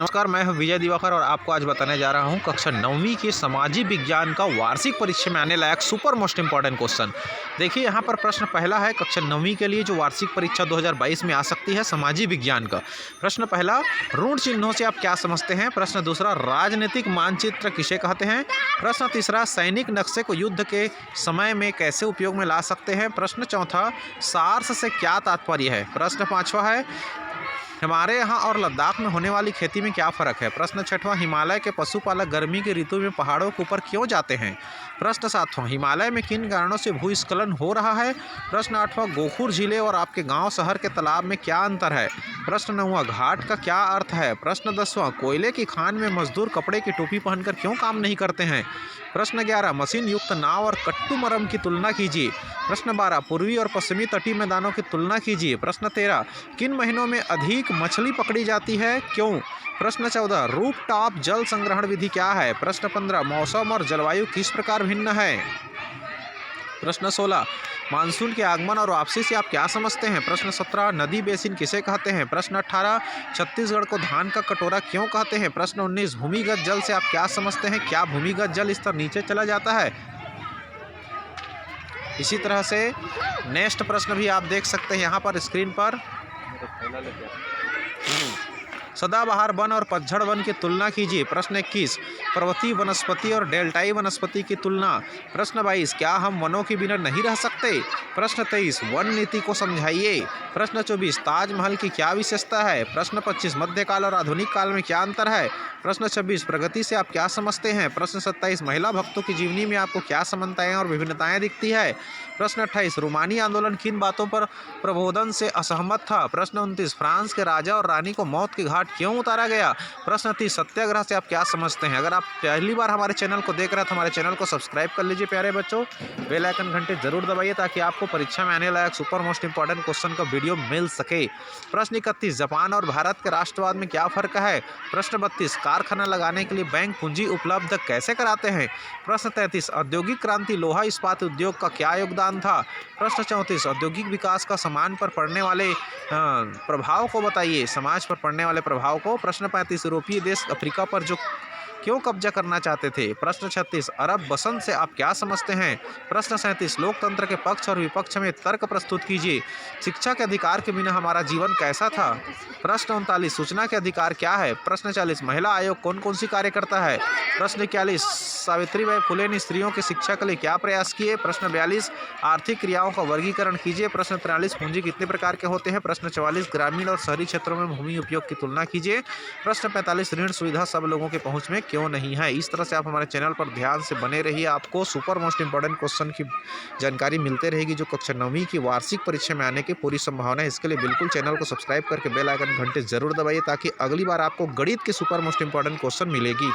नमस्कार, मैं हूं विजय दिवाकर और आपको आज बताने जा रहा हूं कक्षा 9वीं की सामाजिक विज्ञान का वार्षिक परीक्षा में आने लायक सुपर मोस्ट इंपॉर्टेंट क्वेश्चन। देखिए यहाँ पर प्रश्न पहला है कक्षा 9वीं के लिए जो वार्षिक परीक्षा 2022 में आ सकती है सामाजिक विज्ञान का। प्रश्न पहला, ऋण चिन्हों से आप क्या समझते हैं। प्रश्न दूसरा, राजनीतिक मानचित्र किसे कहते हैं। प्रश्न तीसरा, सैनिक नक्शे को युद्ध के समय में कैसे उपयोग में ला सकते हैं। प्रश्न चौथा, सार्स से क्या तात्पर्य है। प्रश्न पाँचवा है, हमारे यहाँ और लद्दाख में होने वाली खेती में क्या फ़र्क है। प्रश्न छठवां, हिमालय के पशुपालक गर्मी की ऋतु में पहाड़ों के ऊपर क्यों जाते हैं। प्रश्न सातवां, हिमालय में किन कारणों से भूस्खलन हो रहा है। प्रश्न आठवां, गोखुर जिले और आपके गांव शहर के तालाब में क्या अंतर है। प्रश्न नौवां, घाट का क्या अर्थ है। प्रश्न 10वां, कोयले की खान में मजदूर कपड़े की टोपी पहनकर क्यों काम नहीं करते हैं। प्रश्न 11, मशीन युक्त नाव और कट्टुमरम की तुलना कीजिए। प्रश्न 12, पूर्वी और पश्चिमी तटीय मैदानों की तुलना कीजिए। प्रश्न 13, किन महीनों में अधिक मछली पकड़ी जाती है, क्यों। प्रश्न 14, रूफटॉप जल संग्रहण विधि क्या है। प्रश्न 15, मौसम और जलवायु किस प्रकार भिन्न है। प्रश्न 16, मानसून के आगमन और वापसी से आप क्या समझते हैं। प्रश्न 17, नदी बेसिन किसे कहते हैं। प्रश्न 18, छत्तीसगढ़ को धान का कटोरा क्यों कहते हैं। प्रश्न 19, भूमिगत जल से आप क्या समझते हैं, क्या भूमिगत जल स्तर नीचे चला जाता है। इसी तरह से नेक्स्ट प्रश्न भी आप देख सकते हैं यहाँ पर स्क्रीन पर। सदाबहार वन और पतझड़ वन की तुलना कीजिए। प्रश्न 21, पर्वतीय वनस्पति और डेल्टाई वनस्पति की तुलना। प्रश्न 22, क्या हम वनों के बिना नहीं रह सकते। प्रश्न 23, वन नीति को समझाइए। प्रश्न 24, ताजमहल की क्या विशेषता है। प्रश्न 25, मध्यकाल और आधुनिक काल में क्या अंतर है। प्रश्न 26, प्रगति से आप क्या समझते हैं। प्रश्न 27, महिला भक्तों की जीवनी में आपको क्या समानताएं और विभिन्नताएं दिखती है। प्रश्न 28, रोमानी आंदोलन किन बातों पर प्रबोधन से असहमत था। प्रश्न 29, फ्रांस के राजा और रानी को मौत के घाट क्यों उतारा गया। प्रश्न 30, सत्याग्रह से आप क्या समझते हैं। अगर आप पहली बार हमारे चैनल को देख रहे हैं तो हमारे चैनल को सब्सक्राइब कर लीजिए प्यारे बच्चों। बेल आइकन घंटे जरूर दबाइए ताकि आपको परीक्षा में आने लायक सुपर मोस्ट इंपॉर्टेंट क्वेश्चन का वीडियो मिल सके। प्रश्न 31, जापान और भारत के राष्ट्रवाद में क्या फर्क है। प्रश्न 32, कारखाना लगाने के लिए बैंक पूंजी उपलब्ध कैसे कराते हैं। प्रश्न 33, औद्योगिक क्रांति लोहा इस्पात उद्योग का क्या योगदान था। प्रश्न 34, औद्योगिक विकास का समाज पर पड़ने वाले प्रभाव को बताइए। समाज पर पड़ने वाले प्रभाव को। प्रश्न 35, यूरोपीय देश अफ्रीका पर जो क्यों कब्जा करना चाहते थे। प्रश्न 36, अरब बसंत से आप क्या समझते हैं। प्रश्न 37, लोकतंत्र के पक्ष और विपक्ष में तर्क प्रस्तुत कीजिए। शिक्षा के अधिकार के बिना हमारा जीवन कैसा था। प्रश्न 39, सूचना के अधिकार क्या है। प्रश्न 40, महिला आयोग कौन कौन सी कार्य करता है। प्रश्न 41, सावित्रीबाई फुले ने स्त्रियों की शिक्षा के लिए क्या प्रयास किए। प्रश्न 42, आर्थिक क्रियाओं का वर्गीकरण कीजिए। प्रश्न 43, पूंजी कितने प्रकार के होते हैं। प्रश्न 44, ग्रामीण और शहरी क्षेत्रों में भूमि उपयोग की तुलना कीजिए। प्रश्न 45, ऋण सुविधा सब लोगों के पहुंच में क्यों नहीं है। इस तरह से आप हमारे चैनल पर ध्यान से बने रहिए, आपको सुपर मोस्ट इंपॉर्टेंट क्वेश्चन की जानकारी मिलते रहेगी जो कक्षा 9वीं की वार्षिक परीक्षा में आने की पूरी संभावना है। इसके लिए बिल्कुल चैनल को सब्सक्राइब करके बेल आइकन घंटे जरूर दबाइए ताकि अगली बार आपको गणित के सुपर मोस्ट इंपॉर्टेंट क्वेश्चन मिलेगी।